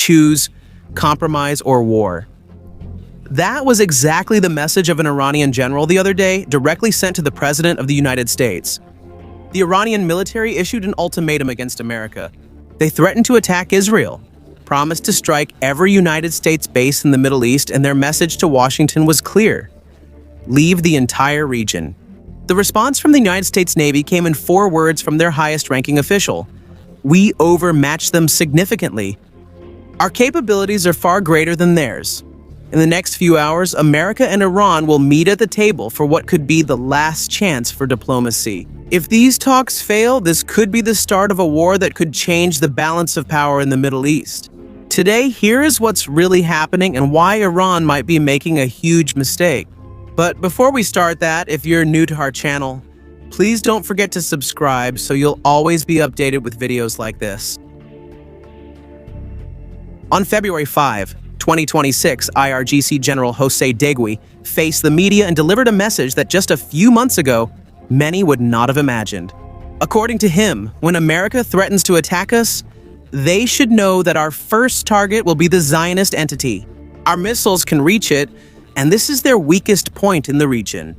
choose compromise or war. That was exactly the message of an Iranian general the other day, directly sent to the President of the United States. The Iranian military issued an ultimatum against America. They threatened to attack Israel, promised to strike every United States base in the Middle East, and their message to Washington was clear: leave the entire region. The response from the United States Navy came in 4 words from their highest-ranking official: we overmatched them significantly. Our capabilities are far greater than theirs. In the next few hours, America and Iran will meet at the table for what could be the last chance for diplomacy. If these talks fail, this could be the start of a war that could change the balance of power in the Middle East. Today, here is what's really happening and why Iran might be making a huge mistake. But before we start that, if you're new to our channel, please don't forget to subscribe so you'll always be updated with videos like this. On February 5, 2026, IRGC General Jose Degui faced the media and delivered a message that just a few months ago, many would not have imagined. According to him, when America threatens to attack us, they should know that our first target will be the Zionist entity. Our missiles can reach it, and this is their weakest point in the region.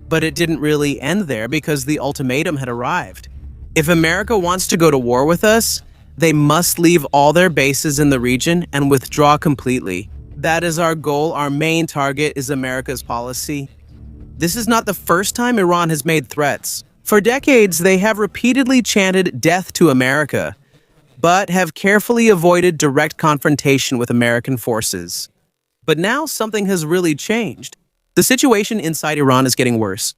But it didn't really end there because the ultimatum had arrived. If America wants to go to war with us, they must leave all their bases in the region and withdraw completely. That is our goal. Our main target is America's policy. This is not the first time Iran has made threats. For decades, they have repeatedly chanted death to America, but have carefully avoided direct confrontation with American forces. But now something has really changed. The situation inside Iran is getting worse.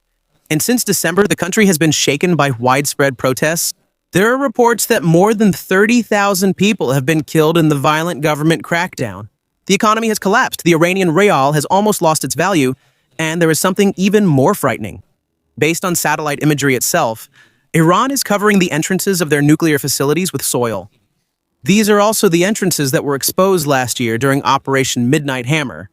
And since December, the country has been shaken by widespread protests. There are reports that more than 30,000 people have been killed in the violent government crackdown. The economy has collapsed, the Iranian rial has almost lost its value, and there is something even more frightening. Based on satellite imagery itself, Iran is covering the entrances of their nuclear facilities with soil. These are also the entrances that were exposed last year during Operation Midnight Hammer,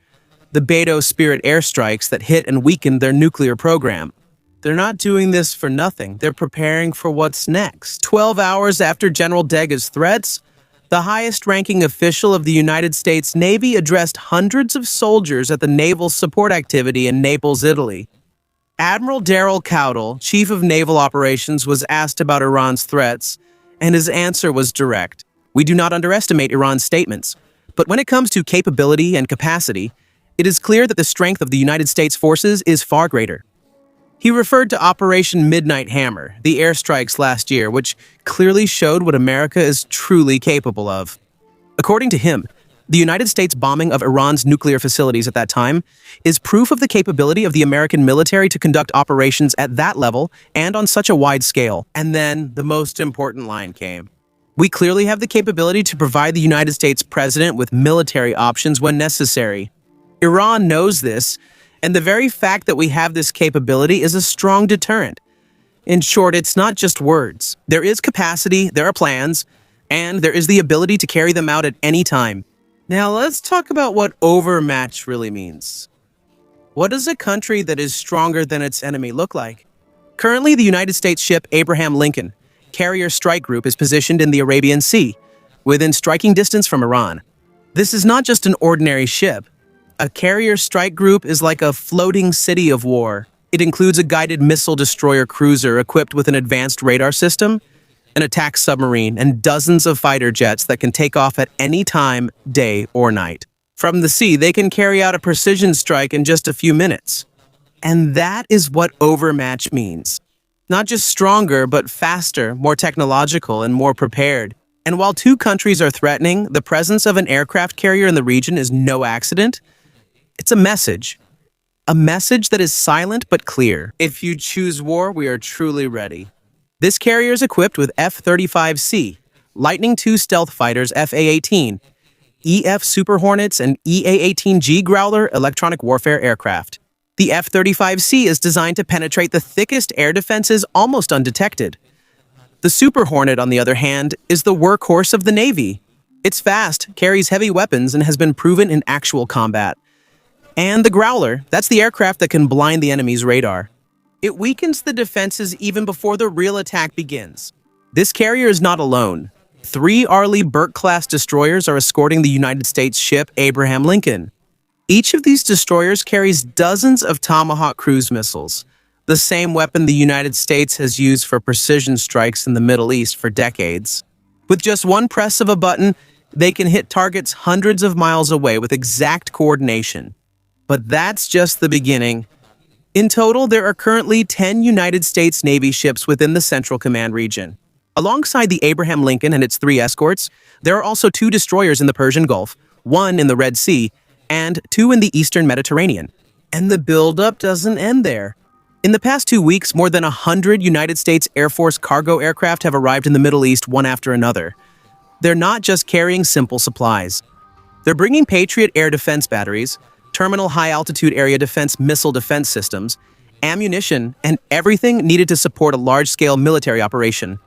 the Beidou Spirit airstrikes that hit and weakened their nuclear program. They're not doing this for nothing. They're preparing for what's next. 12 hours after General Degui's threats, the highest-ranking official of the United States Navy addressed hundreds of soldiers at the naval support activity in Naples, Italy. Admiral Daryl Cowdell, Chief of Naval Operations, was asked about Iran's threats, and his answer was direct. We do not underestimate Iran's statements, but when it comes to capability and capacity, it is clear that the strength of the United States forces is far greater. He referred to Operation Midnight Hammer, the airstrikes last year, which clearly showed what America is truly capable of. According to him, the United States bombing of Iran's nuclear facilities at that time is proof of the capability of the American military to conduct operations at that level and on such a wide scale. And then the most important line came. We clearly have the capability to provide the United States president with military options when necessary. Iran knows this, and the very fact that we have this capability is a strong deterrent. In short, it's not just words. There is capacity, there are plans, and there is the ability to carry them out at any time. Now let's talk about what overmatch really means. What does a country that is stronger than its enemy look like? Currently, the United States ship Abraham Lincoln Carrier Strike Group is positioned in the Arabian Sea, within striking distance from Iran. This is not just an ordinary ship. A carrier strike group is like a floating city of war. It includes a guided missile destroyer cruiser equipped with an advanced radar system, an attack submarine, and dozens of fighter jets that can take off at any time, day or night. From the sea, they can carry out a precision strike in just a few minutes. And that is what overmatch means. Not just stronger, but faster, more technological, and more prepared. And while two countries are threatening, the presence of an aircraft carrier in the region is no accident. It's a message. A message that is silent but clear. If you choose war, we are truly ready. This carrier is equipped with F-35C, Lightning II stealth fighters FA-18, EF Super Hornets, and EA-18G Growler electronic warfare aircraft. The F-35C is designed to penetrate the thickest air defenses almost undetected. The Super Hornet, on the other hand, is the workhorse of the Navy. It's fast, carries heavy weapons, and has been proven in actual combat. And the Growler, that's the aircraft that can blind the enemy's radar. It weakens the defenses even before the real attack begins. This carrier is not alone. 3 Arleigh Burke-class destroyers are escorting the United States ship Abraham Lincoln. Each of these destroyers carries dozens of Tomahawk cruise missiles, the same weapon the United States has used for precision strikes in the Middle East for decades. With just one press of a button, they can hit targets hundreds of miles away with exact coordination. But that's just the beginning. In total, there are currently 10 United States Navy ships within the Central Command region. Alongside the Abraham Lincoln and its 3 escorts, there are also 2 destroyers in the Persian Gulf, 1 in the Red Sea, and 2 in the Eastern Mediterranean. And the buildup doesn't end there. In the past 2 weeks, more than 100 United States Air Force cargo aircraft have arrived in the Middle East one after another. They're not just carrying simple supplies. They're bringing Patriot air defense batteries, terminal high-altitude area defense missile defense systems, ammunition, and everything needed to support a large-scale military operation.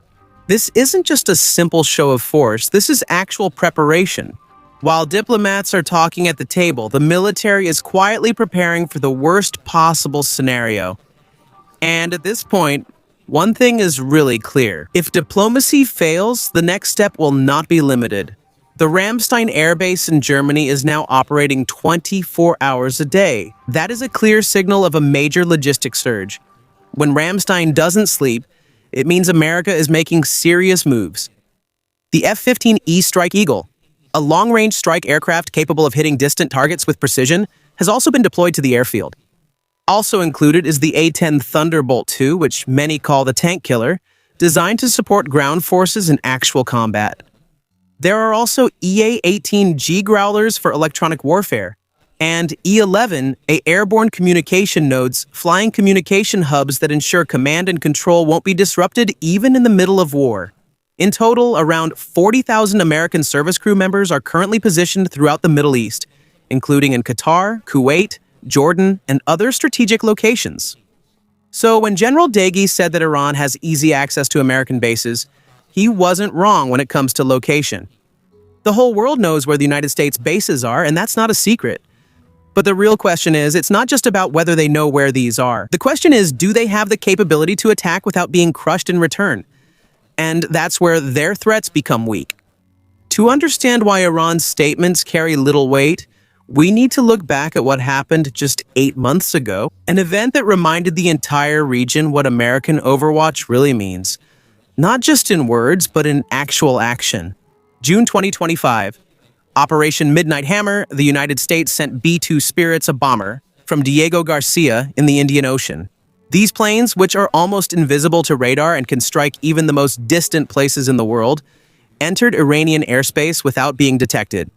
This isn't just a simple show of force, this is actual preparation. While diplomats are talking at the table, the military is quietly preparing for the worst possible scenario. And at this point, one thing is really clear. If diplomacy fails, the next step will not be limited. The Ramstein Air Base in Germany is now operating 24 hours a day. That is a clear signal of a major logistics surge. When Ramstein doesn't sleep, it means America is making serious moves. The F-15E Strike Eagle, a long-range strike aircraft capable of hitting distant targets with precision, has also been deployed to the airfield. Also included is the A-10 Thunderbolt II, which many call the tank killer, designed to support ground forces in actual combat. There are also EA-18G Growlers for electronic warfare, and E-11, airborne communication nodes, flying communication hubs that ensure command and control won't be disrupted even in the middle of war. In total, around 40,000 American service crew members are currently positioned throughout the Middle East, including in Qatar, Kuwait, Jordan, and other strategic locations. So when General Daghi said that Iran has easy access to American bases, he wasn't wrong when it comes to location. The whole world knows where the United States bases are, and that's not a secret. But the real question is, it's not just about whether they know where these are. The question is, do they have the capability to attack without being crushed in return? And that's where their threats become weak. To understand why Iran's statements carry little weight, we need to look back at what happened just 8 months ago, an event that reminded the entire region what American Overwatch really means. Not just in words, but in actual action. June 2025. Operation Midnight Hammer, the United States sent B-2 Spirits, a bomber, from Diego Garcia in the Indian Ocean. These planes, which are almost invisible to radar and can strike even the most distant places in the world, entered Iranian airspace without being detected.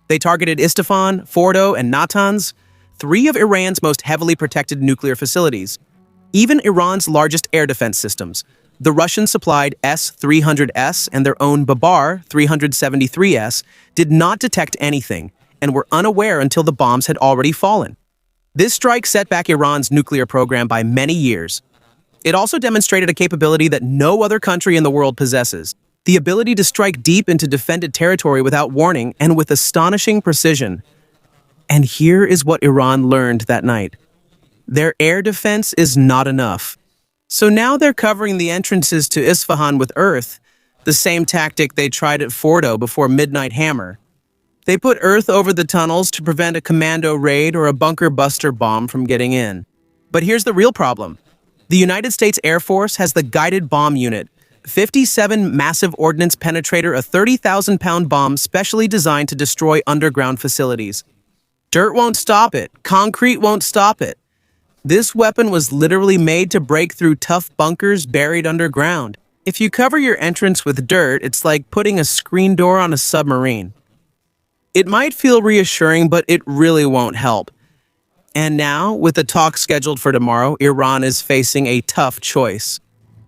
They targeted Isfahan, Fordo, and Natanz, 3 of Iran's most heavily protected nuclear facilities. Even Iran's largest air defense systems, the Russian-supplied S-300S and their own Babar 373S, did not detect anything and were unaware until the bombs had already fallen. This strike set back Iran's nuclear program by many years. It also demonstrated a capability that no other country in the world possesses: the ability to strike deep into defended territory without warning and with astonishing precision. And here is what Iran learned that night. Their air defense is not enough. So now they're covering the entrances to Isfahan with earth, the same tactic they tried at Fordo before Midnight Hammer. They put earth over the tunnels to prevent a commando raid or a bunker buster bomb from getting in. But here's the real problem. The United States Air Force has the Guided Bomb Unit, 57 massive ordnance penetrator, a 30,000-pound bomb specially designed to destroy underground facilities. Dirt won't stop it. Concrete won't stop it. This weapon was literally made to break through tough bunkers buried underground. If you cover your entrance with dirt, it's like putting a screen door on a submarine. It might feel reassuring, but it really won't help. And now, with the talk scheduled for tomorrow, Iran is facing a tough choice.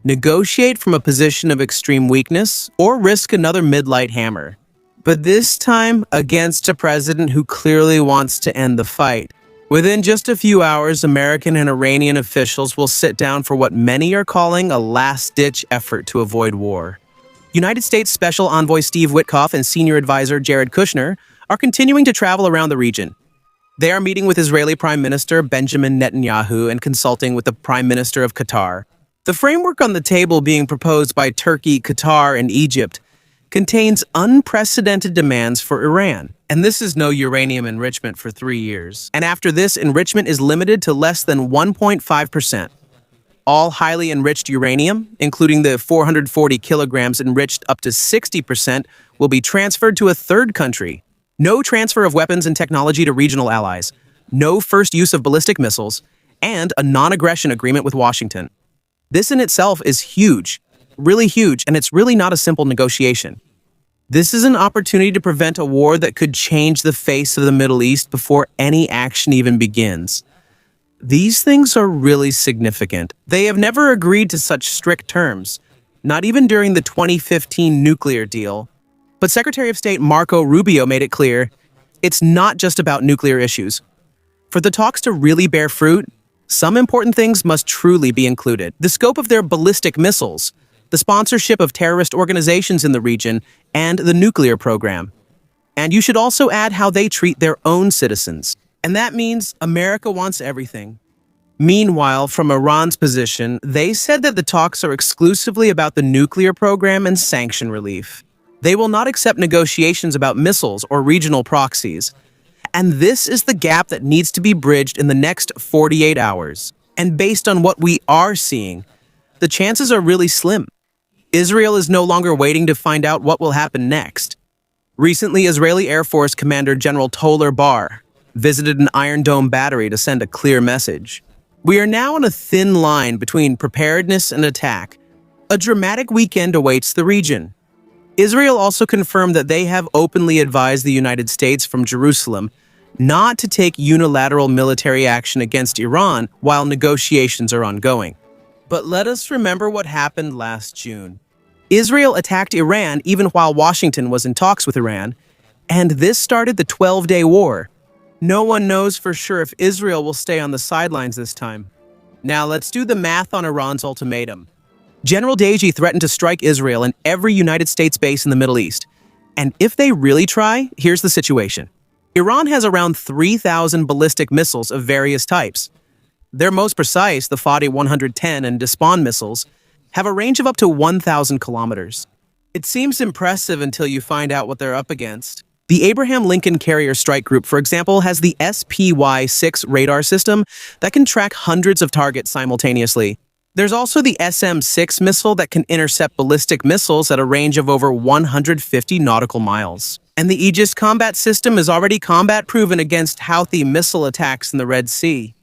Negotiate from a position of extreme weakness, or risk another Midnight Hammer. But this time, against a president who clearly wants to end the fight. Within just a few hours, American and Iranian officials will sit down for what many are calling a last-ditch effort to avoid war. United States Special Envoy Steve Witkoff and Senior Advisor Jared Kushner are continuing to travel around the region. They are meeting with Israeli Prime Minister Benjamin Netanyahu and consulting with the Prime Minister of Qatar. The framework on the table being proposed by Turkey, Qatar, and Egypt contains unprecedented demands for Iran. And this is no uranium enrichment for 3 years. And after this, enrichment is limited to less than 1.5%. All highly enriched uranium, including the 440 kilograms enriched up to 60%, will be transferred to a third country. No transfer of weapons and technology to regional allies. No first use of ballistic missiles, and a non-aggression agreement with Washington. This in itself is huge, really huge, and it's really not a simple negotiation. This is an opportunity to prevent a war that could change the face of the Middle East before any action even begins. These things are really significant. They have never agreed to such strict terms, not even during the 2015 nuclear deal. But Secretary of State Marco Rubio made it clear, it's not just about nuclear issues. For the talks to really bear fruit, some important things must truly be included. The scope of their ballistic missiles, the sponsorship of terrorist organizations in the region, and the nuclear program. And you should also add how they treat their own citizens. And that means America wants everything. Meanwhile, from Iran's position, they said that the talks are exclusively about the nuclear program and sanction relief. They will not accept negotiations about missiles or regional proxies. And this is the gap that needs to be bridged in the next 48 hours. And based on what we are seeing, the chances are really slim. Israel is no longer waiting to find out what will happen next. Recently, Israeli Air Force Commander General Toler Bar visited an Iron Dome battery to send a clear message. We are now on a thin line between preparedness and attack. A dramatic weekend awaits the region. Israel also confirmed that they have openly advised the United States from Jerusalem not to take unilateral military action against Iran while negotiations are ongoing. But let us remember what happened last June. Israel attacked Iran even while Washington was in talks with Iran, and this started the 12-day war. No one knows for sure if Israel will stay on the sidelines this time. Now let's do the math on Iran's ultimatum. General Deji threatened to strike Israel and every United States base in the Middle East. And if they really try, here's the situation. Iran has around 3,000 ballistic missiles of various types. Their most precise, the Fadi 110 and Despon missiles, have a range of up to 1,000 kilometers. It seems impressive until you find out what they're up against. The Abraham Lincoln Carrier Strike Group, for example, has the SPY-6 radar system that can track hundreds of targets simultaneously. There's also the SM-6 missile that can intercept ballistic missiles at a range of over 150 nautical miles. And the Aegis combat system is already combat-proven against Houthi missile attacks in the Red Sea.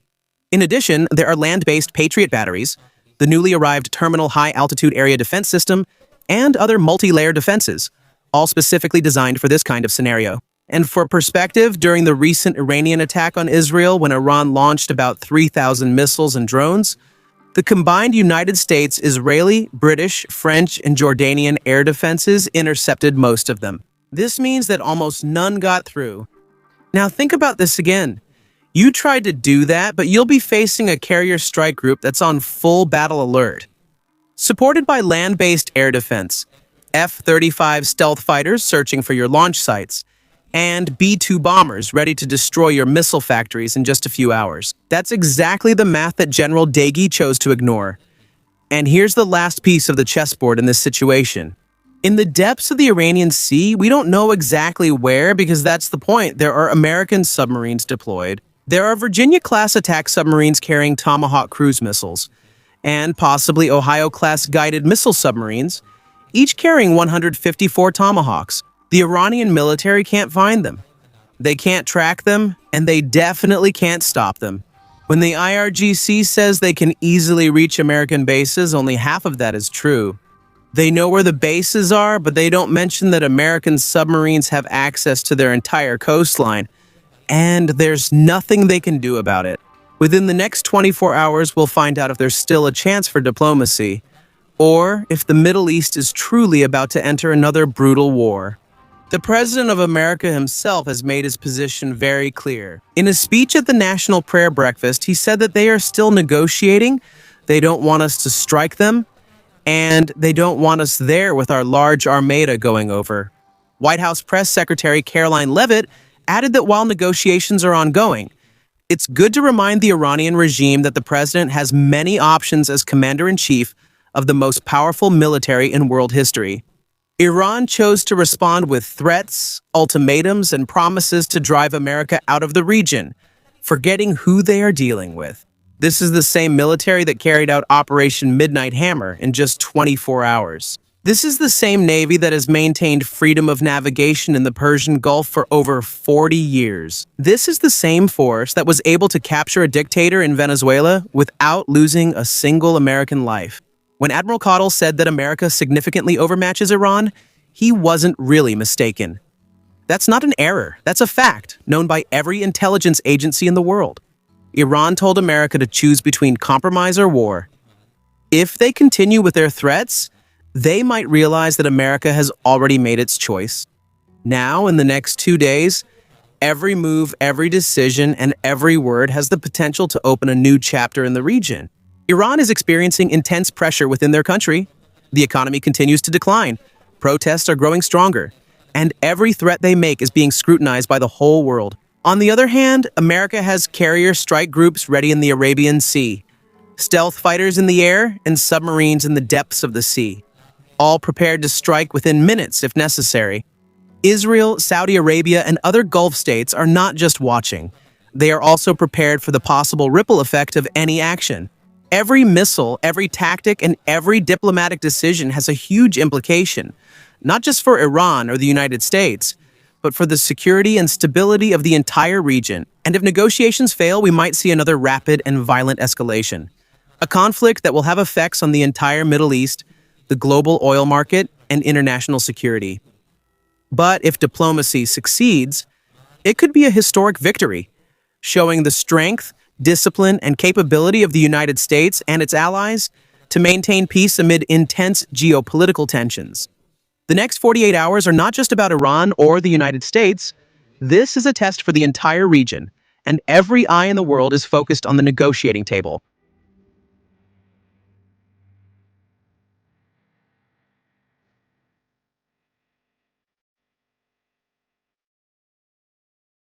In addition, there are land-based Patriot batteries, the newly arrived Terminal High-Altitude Area Defense System, and other multi-layer defenses, all specifically designed for this kind of scenario. And for perspective, during the recent Iranian attack on Israel when Iran launched about 3,000 missiles and drones, the combined United States, Israeli, British, French, and Jordanian air defenses intercepted most of them. This means that almost none got through. Now think about this again. You tried to do that, but you'll be facing a carrier strike group that's on full battle alert. Supported by land-based air defense, F-35 stealth fighters searching for your launch sites, and B-2 bombers ready to destroy your missile factories in just a few hours. That's exactly the math that General Deji chose to ignore. And here's the last piece of the chessboard in this situation. In the depths of the Iranian Sea, we don't know exactly where because that's the point. There are American submarines deployed. There are Virginia-class attack submarines carrying Tomahawk cruise missiles, and possibly Ohio-class guided missile submarines, each carrying 154 Tomahawks. The Iranian military can't find them. They can't track them, and they definitely can't stop them. When the IRGC says they can easily reach American bases, only half of that is true. They know where the bases are, but they don't mention that American submarines have access to their entire coastline, and there's nothing they can do about it. Within the next 24 hours, we'll find out if there's still a chance for diplomacy, or if the Middle East is truly about to enter another brutal war. The President of America himself has made his position very clear. In a speech at the National Prayer Breakfast, he said that they are still negotiating, they don't want us to strike them, and they don't want us there with our large armada going over. White House Press Secretary Caroline Leavitt added that while negotiations are ongoing, it's good to remind the Iranian regime that the president has many options as commander-in-chief of the most powerful military in world history. Iran chose to respond with threats, ultimatums, and promises to drive America out of the region, forgetting who they are dealing with. This is the same military that carried out Operation Midnight Hammer in just 24 hours. This is the same Navy that has maintained freedom of navigation in the Persian Gulf for over 40 years. This is the same force that was able to capture a dictator in Venezuela without losing a single American life. When Admiral Caudill said that America significantly overmatches Iran, he wasn't really mistaken. That's not an error, that's a fact, known by every intelligence agency in the world. Iran told America to choose between compromise or war. If they continue with their threats, they might realize that America has already made its choice. Now, in the next 2 days, every move, every decision, and every word has the potential to open a new chapter in the region. Iran is experiencing intense pressure within their country. The economy continues to decline. Protests are growing stronger. And every threat they make is being scrutinized by the whole world. On the other hand, America has carrier strike groups ready in the Arabian Sea, stealth fighters in the air, and submarines in the depths of the sea, all prepared to strike within minutes if necessary. Israel, Saudi Arabia, and other Gulf states are not just watching. They are also prepared for the possible ripple effect of any action. Every missile, every tactic, and every diplomatic decision has a huge implication, not just for Iran or the United States, but for the security and stability of the entire region. And if negotiations fail, we might see another rapid and violent escalation. A conflict that will have effects on the entire Middle East, the global oil market, and international security. But if diplomacy succeeds, it could be a historic victory, showing the strength, discipline, and capability of the United States and its allies to maintain peace amid intense geopolitical tensions. The next 48 hours are not just about Iran or the United States. This is a test for the entire region, and every eye in the world is focused on the negotiating table.